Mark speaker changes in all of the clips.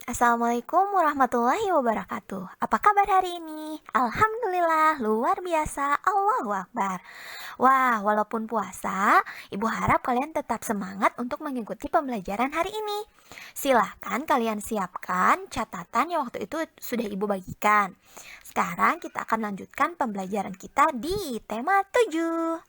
Speaker 1: Assalamualaikum warahmatullahi wabarakatuh. Apa kabar hari ini? Alhamdulillah, luar biasa. Allahu Akbar. Wah, walaupun puasa, Ibu harap kalian tetap semangat untuk mengikuti pembelajaran hari ini. Silahkan kalian siapkan catatan yang waktu itu sudah Ibu bagikan. Sekarang kita akan lanjutkan pembelajaran kita di tema 7.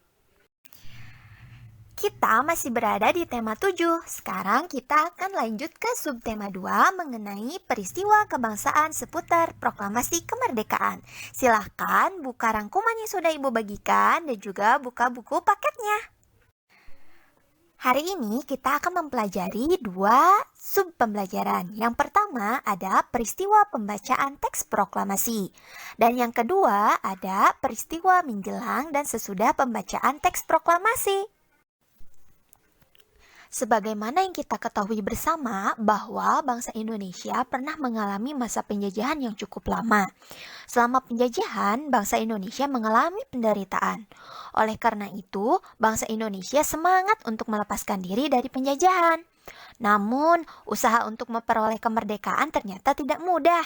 Speaker 1: Kita masih berada di tema 7. Sekarang kita akan lanjut ke subtema 2 mengenai peristiwa kebangsaan seputar proklamasi kemerdekaan. Silahkan buka rangkuman yang sudah Ibu bagikan dan juga buka buku paketnya. Hari ini kita akan mempelajari dua sub pembelajaran. Yang pertama ada peristiwa pembacaan teks proklamasi. Dan yang kedua ada peristiwa menjelang dan sesudah pembacaan teks proklamasi. Sebagaimana yang kita ketahui bersama bahwa bangsa Indonesia pernah mengalami masa penjajahan yang cukup lama. Selama penjajahan, bangsa Indonesia mengalami penderitaan. Oleh karena itu, bangsa Indonesia semangat untuk melepaskan diri dari penjajahan. Namun, usaha untuk memperoleh kemerdekaan ternyata tidak mudah.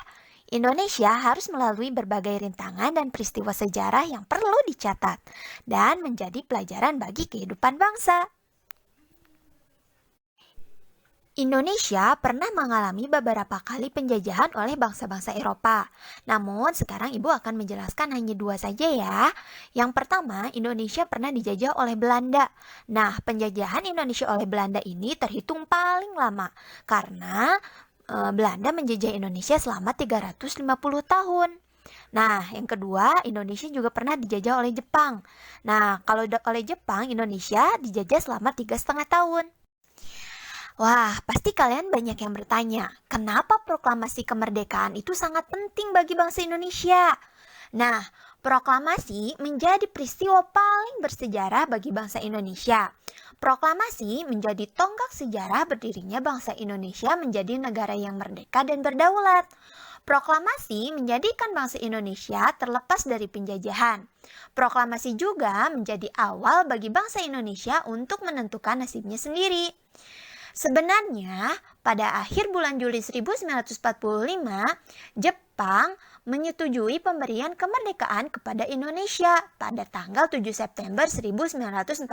Speaker 1: Indonesia harus melalui berbagai rintangan dan peristiwa sejarah yang perlu dicatat dan menjadi pelajaran bagi kehidupan bangsa. Indonesia pernah mengalami beberapa kali penjajahan oleh bangsa-bangsa Eropa. Namun sekarang Ibu akan menjelaskan hanya dua saja ya. Yang pertama, Indonesia pernah dijajah oleh Belanda. Nah, penjajahan Indonesia oleh Belanda ini terhitung paling lama karena Belanda menjajah Indonesia selama 350 tahun. Nah, yang kedua, Indonesia juga pernah dijajah oleh Jepang. Nah, kalau oleh Jepang, Indonesia dijajah selama 3,5 tahun. Wah, pasti kalian banyak yang bertanya, kenapa proklamasi kemerdekaan itu sangat penting bagi bangsa Indonesia? Nah, proklamasi menjadi peristiwa paling bersejarah bagi bangsa Indonesia. Proklamasi menjadi tonggak sejarah berdirinya bangsa Indonesia menjadi negara yang merdeka dan berdaulat. Proklamasi menjadikan bangsa Indonesia terlepas dari penjajahan. Proklamasi juga menjadi awal bagi bangsa Indonesia untuk menentukan nasibnya sendiri. Sebenarnya, pada akhir bulan Juli 1945, Jepang menyetujui pemberian kemerdekaan kepada Indonesia pada tanggal 7 September 1945.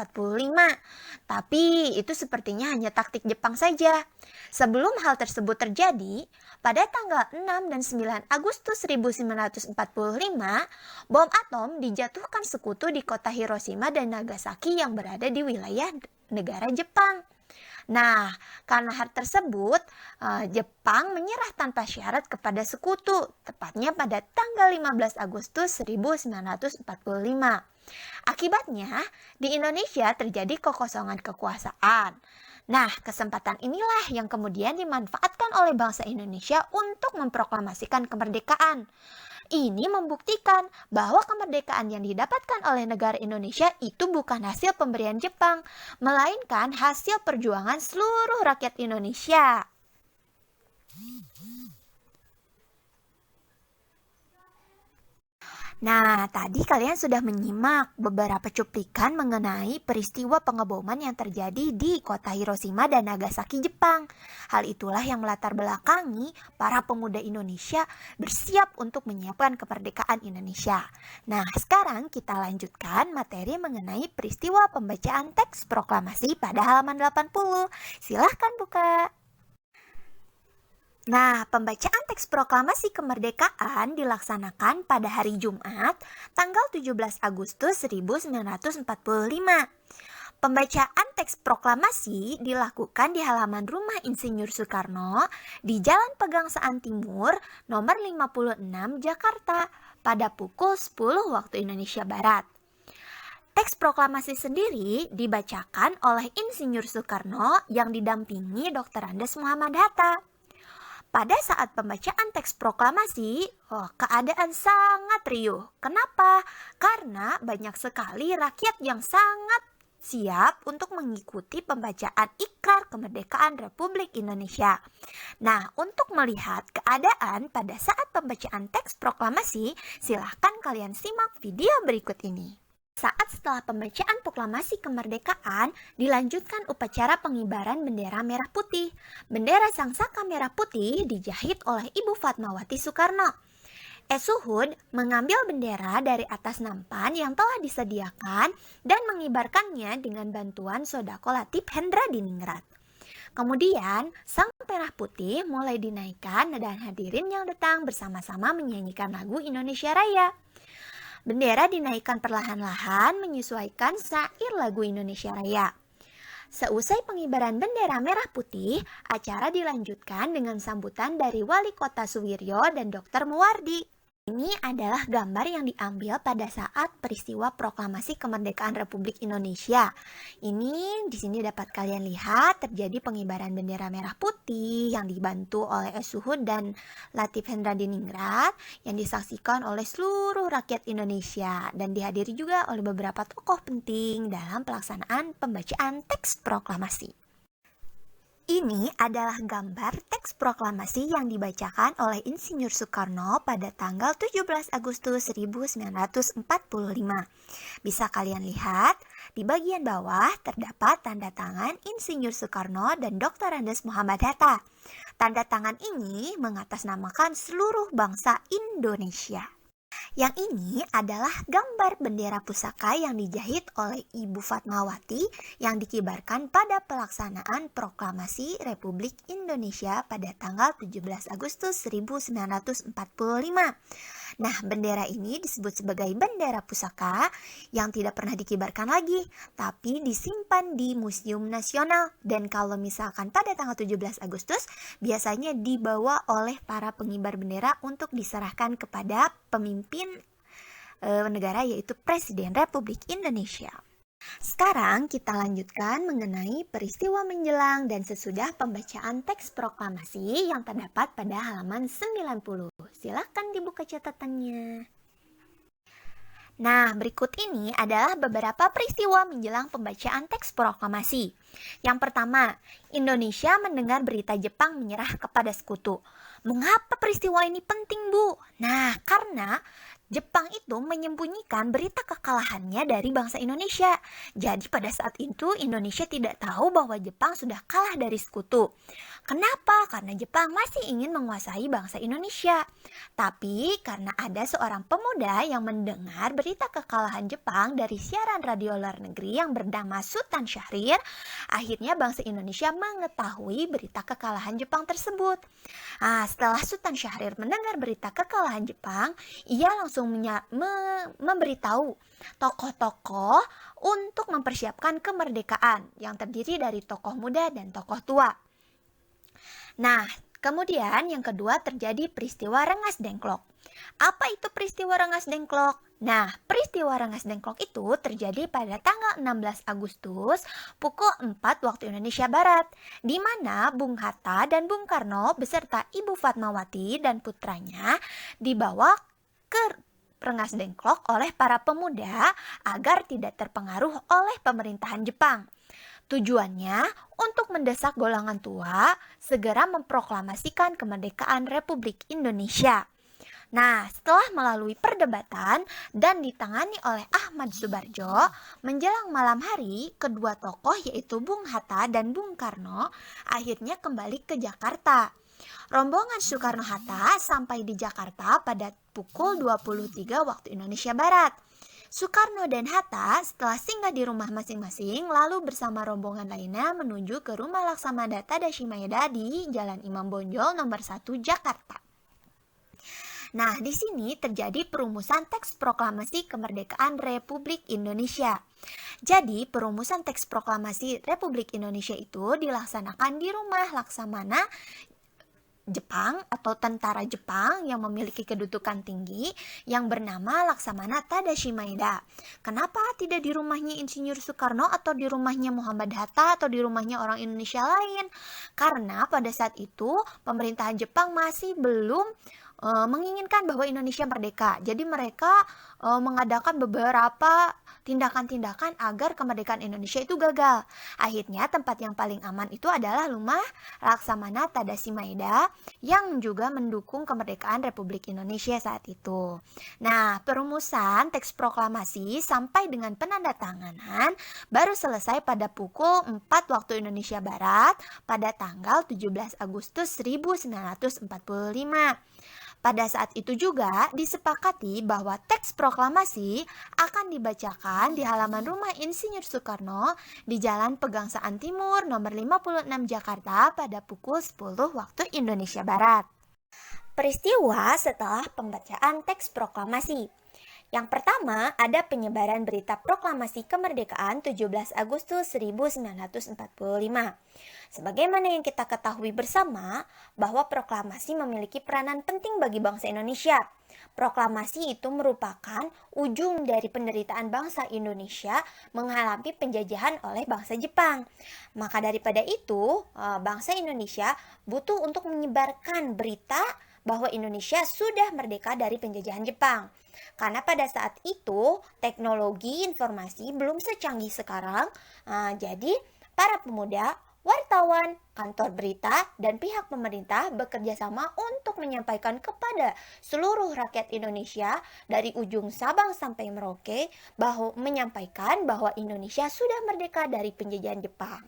Speaker 1: Tapi itu sepertinya hanya taktik Jepang saja. Sebelum hal tersebut terjadi, pada tanggal 6 dan 9 Agustus 1945, bom atom dijatuhkan sekutu di kota Hiroshima dan Nagasaki yang berada di wilayah negara Jepang. Nah, karena hal tersebut, Jepang menyerah tanpa syarat kepada sekutu, tepatnya pada tanggal 15 Agustus 1945. Akibatnya, di Indonesia terjadi kekosongan kekuasaan. Nah, kesempatan inilah yang kemudian dimanfaatkan oleh bangsa Indonesia untuk memproklamasikan kemerdekaan. Ini membuktikan bahwa kemerdekaan yang didapatkan oleh negara Indonesia itu bukan hasil pemberian Jepang, melainkan hasil perjuangan seluruh rakyat Indonesia. Nah, tadi kalian sudah menyimak beberapa cuplikan mengenai peristiwa pengeboman yang terjadi di kota Hiroshima dan Nagasaki, Jepang. Hal itulah yang melatar belakangi para pemuda Indonesia bersiap untuk menyiapkan kemerdekaan Indonesia. Nah, sekarang kita lanjutkan materi mengenai peristiwa pembacaan teks proklamasi pada halaman 80. Silahkan buka. Nah, pembacaan teks proklamasi kemerdekaan dilaksanakan pada hari Jumat, tanggal 17 Agustus 1945. Pembacaan teks proklamasi dilakukan di halaman rumah Insinyur Soekarno di Jalan Pegangsaan Timur, nomor 56, Jakarta, pada pukul 10 waktu Indonesia Barat. Teks proklamasi sendiri dibacakan oleh Insinyur Soekarno yang didampingi Dr. Andes Muhammad Hatta. Pada saat pembacaan teks proklamasi, keadaan sangat riuh. Kenapa? Karena banyak sekali rakyat yang sangat siap untuk mengikuti pembacaan Ikrar Kemerdekaan Republik Indonesia. Nah, untuk melihat keadaan pada saat pembacaan teks proklamasi, silahkan kalian simak video berikut ini. Saat setelah pembacaan proklamasi kemerdekaan, dilanjutkan upacara pengibaran bendera merah putih. Bendera Sang Saka Merah Putih dijahit oleh Ibu Fatmawati Soekarno. Esuhud mengambil bendera dari atas nampan yang telah disediakan dan mengibarkannya dengan bantuan Sodako Latif Hendra Diningrat. Kemudian, Sang Merah Putih mulai dinaikkan dan hadirin yang datang bersama-sama menyanyikan lagu Indonesia Raya. Bendera dinaikkan perlahan-lahan menyesuaikan syair lagu Indonesia Raya. Seusai pengibaran bendera merah putih, acara dilanjutkan dengan sambutan dari Wali Kota Suwiryo dan Dr. Muwardi. Ini adalah gambar yang diambil pada saat peristiwa proklamasi kemerdekaan Republik Indonesia. Ini di sini dapat kalian lihat terjadi pengibaran bendera merah putih yang dibantu oleh Esuhud dan Latif Hendra Diningrat yang disaksikan oleh seluruh rakyat Indonesia dan dihadiri juga oleh beberapa tokoh penting dalam pelaksanaan pembacaan teks proklamasi. Ini adalah gambar teks proklamasi yang dibacakan oleh Insinyur Soekarno pada tanggal 17 Agustus 1945. Bisa kalian lihat, di bagian bawah terdapat tanda tangan Insinyur Soekarno dan Dr. Andes Muhammad Hatta. Tanda tangan ini mengatasnamakan seluruh bangsa Indonesia. Yang ini adalah gambar bendera pusaka yang dijahit oleh Ibu Fatmawati yang dikibarkan pada pelaksanaan Proklamasi Republik Indonesia pada tanggal 17 Agustus 1945. Nah, bendera ini disebut sebagai bendera pusaka yang tidak pernah dikibarkan lagi, tapi disimpan di Museum Nasional. Dan kalau misalkan pada tanggal 17 Agustus, biasanya dibawa oleh para pengibar bendera untuk diserahkan kepada pemimpin negara, yaitu Presiden Republik Indonesia. Sekarang kita lanjutkan mengenai peristiwa menjelang dan sesudah pembacaan teks proklamasi yang terdapat pada halaman 90. Silakan dibuka catatannya. Nah, berikut ini adalah beberapa peristiwa menjelang pembacaan teks proklamasi. Yang pertama, Indonesia mendengar berita Jepang menyerah kepada sekutu. Mengapa peristiwa ini penting, Bu? Nah, karena Jepang itu menyembunyikan berita kekalahannya dari bangsa Indonesia. Jadi pada saat itu Indonesia tidak tahu bahwa Jepang sudah kalah dari sekutu. Kenapa? Karena Jepang masih ingin menguasai bangsa Indonesia. Tapi karena ada seorang pemuda yang mendengar berita kekalahan Jepang dari siaran radio luar negeri yang bernama Sultan Syahrir, akhirnya bangsa Indonesia mengetahui berita kekalahan Jepang tersebut. Nah, setelah Sultan Syahrir mendengar berita kekalahan Jepang, ia langsung memberitahu tokoh-tokoh untuk mempersiapkan kemerdekaan yang terdiri dari tokoh muda dan tokoh tua. Nah, kemudian yang kedua terjadi peristiwa Rengas Dengklok. Apa itu peristiwa Rengas Dengklok? Nah, peristiwa Rengas Dengklok itu terjadi pada tanggal 16 Agustus pukul 4 waktu Indonesia Barat, di mana Bung Hatta dan Bung Karno beserta Ibu Fatmawati dan putranya dibawa ke Rengas Dengklok oleh para pemuda agar tidak terpengaruh oleh pemerintahan Jepang. Tujuannya untuk mendesak golongan tua segera memproklamasikan kemerdekaan Republik Indonesia. Nah, setelah melalui perdebatan dan ditangani oleh Ahmad Subarjo, menjelang malam hari, kedua tokoh yaitu Bung Hatta dan Bung Karno akhirnya kembali ke Jakarta. Rombongan Soekarno-Hatta sampai di Jakarta pada pukul 23 waktu Indonesia Barat. Soekarno dan Hatta setelah singgah di rumah masing-masing lalu bersama rombongan lainnya menuju ke rumah Laksamana Tadashi Maeda di Jalan Imam Bonjol nomor 1 Jakarta. Nah, di sini terjadi perumusan teks proklamasi kemerdekaan Republik Indonesia. Jadi, perumusan teks proklamasi Republik Indonesia itu dilaksanakan di rumah Laksamana Jepang atau tentara Jepang yang memiliki kedudukan tinggi yang bernama Laksamana Tadashi Maeda. Kenapa tidak di rumahnya Insinyur Soekarno atau di rumahnya Muhammad Hatta atau di rumahnya orang Indonesia lain? Karena pada saat itu pemerintahan Jepang masih belum menginginkan bahwa Indonesia merdeka. Jadi mereka mengadakan beberapa tindakan-tindakan agar kemerdekaan Indonesia itu gagal. Akhirnya tempat yang paling aman itu adalah rumah Laksamana Tadashi Maeda yang juga mendukung kemerdekaan Republik Indonesia saat itu. Nah, perumusan teks proklamasi sampai dengan penandatanganan baru selesai pada pukul 4 waktu Indonesia Barat pada tanggal 17 Agustus 1945. Pada saat itu juga disepakati bahwa teks proklamasi akan dibacakan di halaman rumah Insinyur Soekarno di Jalan Pegangsaan Timur nomor 56 Jakarta pada pukul 10 waktu Indonesia Barat. Peristiwa setelah pembacaan teks proklamasi. Yang pertama, ada penyebaran berita proklamasi kemerdekaan 17 Agustus 1945. Sebagaimana yang kita ketahui bersama, bahwa proklamasi memiliki peranan penting bagi bangsa Indonesia. Proklamasi itu merupakan ujung dari penderitaan bangsa Indonesia mengalami penjajahan oleh bangsa Jepang. Maka daripada itu, bangsa Indonesia butuh untuk menyebarkan berita bahwa Indonesia sudah merdeka dari penjajahan Jepang. Karena pada saat itu teknologi informasi belum secanggih sekarang, jadi para pemuda, wartawan, kantor berita, dan pihak pemerintah bekerja sama untuk menyampaikan kepada seluruh rakyat Indonesia dari ujung Sabang sampai Merauke menyampaikan bahwa Indonesia sudah merdeka dari penjajahan Jepang.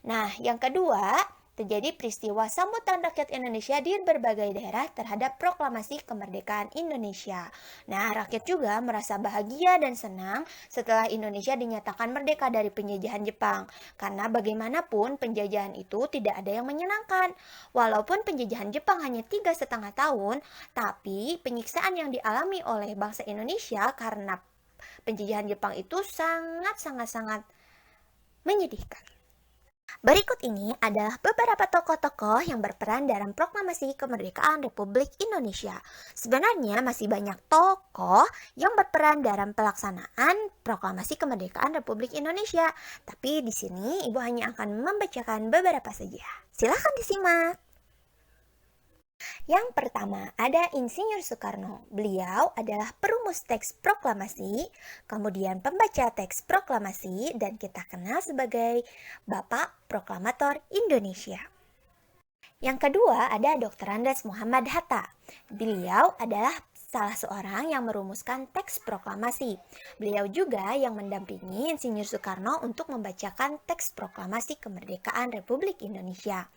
Speaker 1: Nah, yang kedua, terjadi peristiwa sambutan rakyat Indonesia di berbagai daerah terhadap proklamasi kemerdekaan Indonesia. Nah, rakyat juga merasa bahagia dan senang setelah Indonesia dinyatakan merdeka dari penjajahan Jepang. Karena bagaimanapun penjajahan itu tidak ada yang menyenangkan. Walaupun penjajahan Jepang hanya 3,5 tahun, tapi penyiksaan yang dialami oleh bangsa Indonesia karena penjajahan Jepang itu sangat menyedihkan. Berikut ini adalah beberapa tokoh-tokoh yang berperan dalam proklamasi kemerdekaan Republik Indonesia. Sebenarnya masih banyak tokoh yang berperan dalam pelaksanaan proklamasi kemerdekaan Republik Indonesia. Tapi di sini Ibu hanya akan membacakan beberapa saja. Silahkan disimak. Yang pertama, ada Insinyur Soekarno. Beliau adalah perumus teks proklamasi, kemudian pembaca teks proklamasi, dan kita kenal sebagai Bapak Proklamator Indonesia. Yang kedua, ada Dr. Andes Muhammad Hatta. Beliau adalah salah seorang yang merumuskan teks proklamasi. Beliau juga yang mendampingi Insinyur Soekarno untuk membacakan teks proklamasi kemerdekaan Republik Indonesia.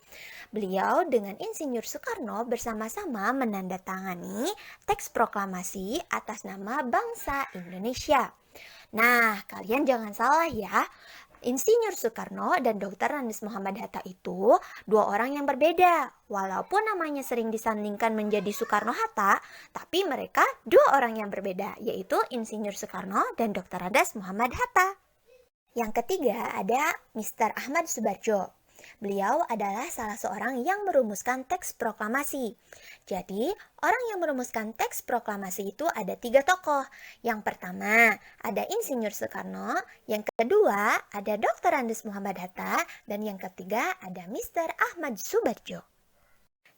Speaker 1: Beliau dengan Insinyur Soekarno bersama-sama menandatangani teks proklamasi atas nama bangsa Indonesia. Nah, kalian jangan salah ya. Insinyur Soekarno dan Dr. Andes Muhammad Hatta itu dua orang yang berbeda. Walaupun namanya sering disandingkan menjadi Soekarno-Hatta, tapi mereka dua orang yang berbeda, yaitu Insinyur Soekarno dan Dr. Andes Muhammad Hatta. Yang ketiga ada Mr. Ahmad Subarjo. Beliau adalah salah seorang yang merumuskan teks proklamasi. Jadi, orang yang merumuskan teks proklamasi itu ada 3 tokoh. Yang pertama, ada Insinyur Soekarno. Yang kedua, ada Dr. Andes Muhammad Hatta. Dan yang ketiga, ada Mr. Ahmad Subarjo.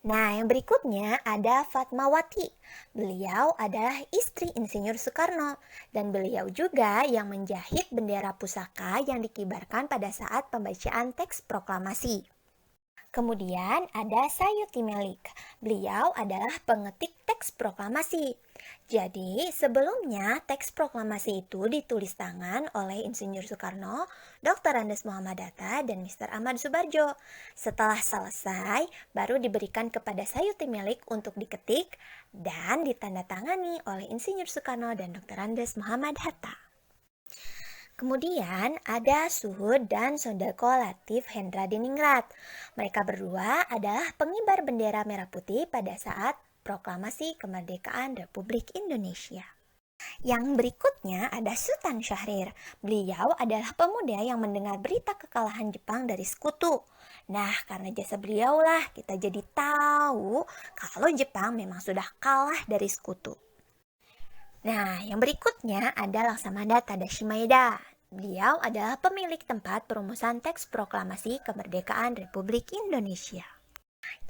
Speaker 1: Nah, yang berikutnya ada Fatmawati. Beliau adalah istri Insinyur Soekarno dan beliau juga yang menjahit bendera pusaka yang dikibarkan pada saat pembacaan teks proklamasi. Kemudian ada Sayuti Melik. Beliau adalah pengetik teks proklamasi. Jadi, sebelumnya teks proklamasi itu ditulis tangan oleh Insinyur Soekarno, Dr. Andes Muhammad Hatta, dan Mr. Ahmad Subarjo. Setelah selesai, baru diberikan kepada Sayuti Melik untuk diketik dan ditandatangani oleh Insinyur Soekarno dan Dr. Andes Muhammad Hatta. Kemudian ada Suhud dan Sondako Latif Hendra Diningrat. Mereka berdua adalah pengibar bendera merah putih pada saat proklamasi kemerdekaan Republik Indonesia. Yang berikutnya ada Sultan Syahrir. Beliau adalah pemuda yang mendengar berita kekalahan Jepang dari sekutu. Nah, karena jasa beliau lah kita jadi tahu kalau Jepang memang sudah kalah dari sekutu. Nah, yang berikutnya ada Laksamana Tadashi Maeda. Beliau adalah pemilik tempat perumusan teks proklamasi kemerdekaan Republik Indonesia.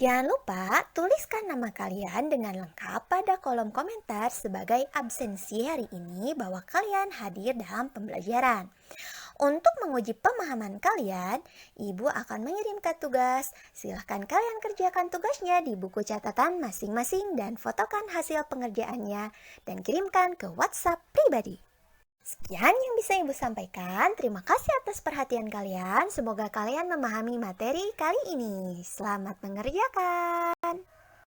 Speaker 1: Jangan lupa tuliskan nama kalian dengan lengkap pada kolom komentar sebagai absensi hari ini bahwa kalian hadir dalam pembelajaran. Untuk menguji pemahaman kalian, Ibu akan mengirimkan tugas. Silahkan kalian kerjakan tugasnya di buku catatan masing-masing dan fotokan hasil pengerjaannya dan kirimkan ke WhatsApp pribadi. Sekian yang bisa Ibu sampaikan. Terima kasih atas perhatian kalian. Semoga kalian memahami materi kali ini. Selamat mengerjakan.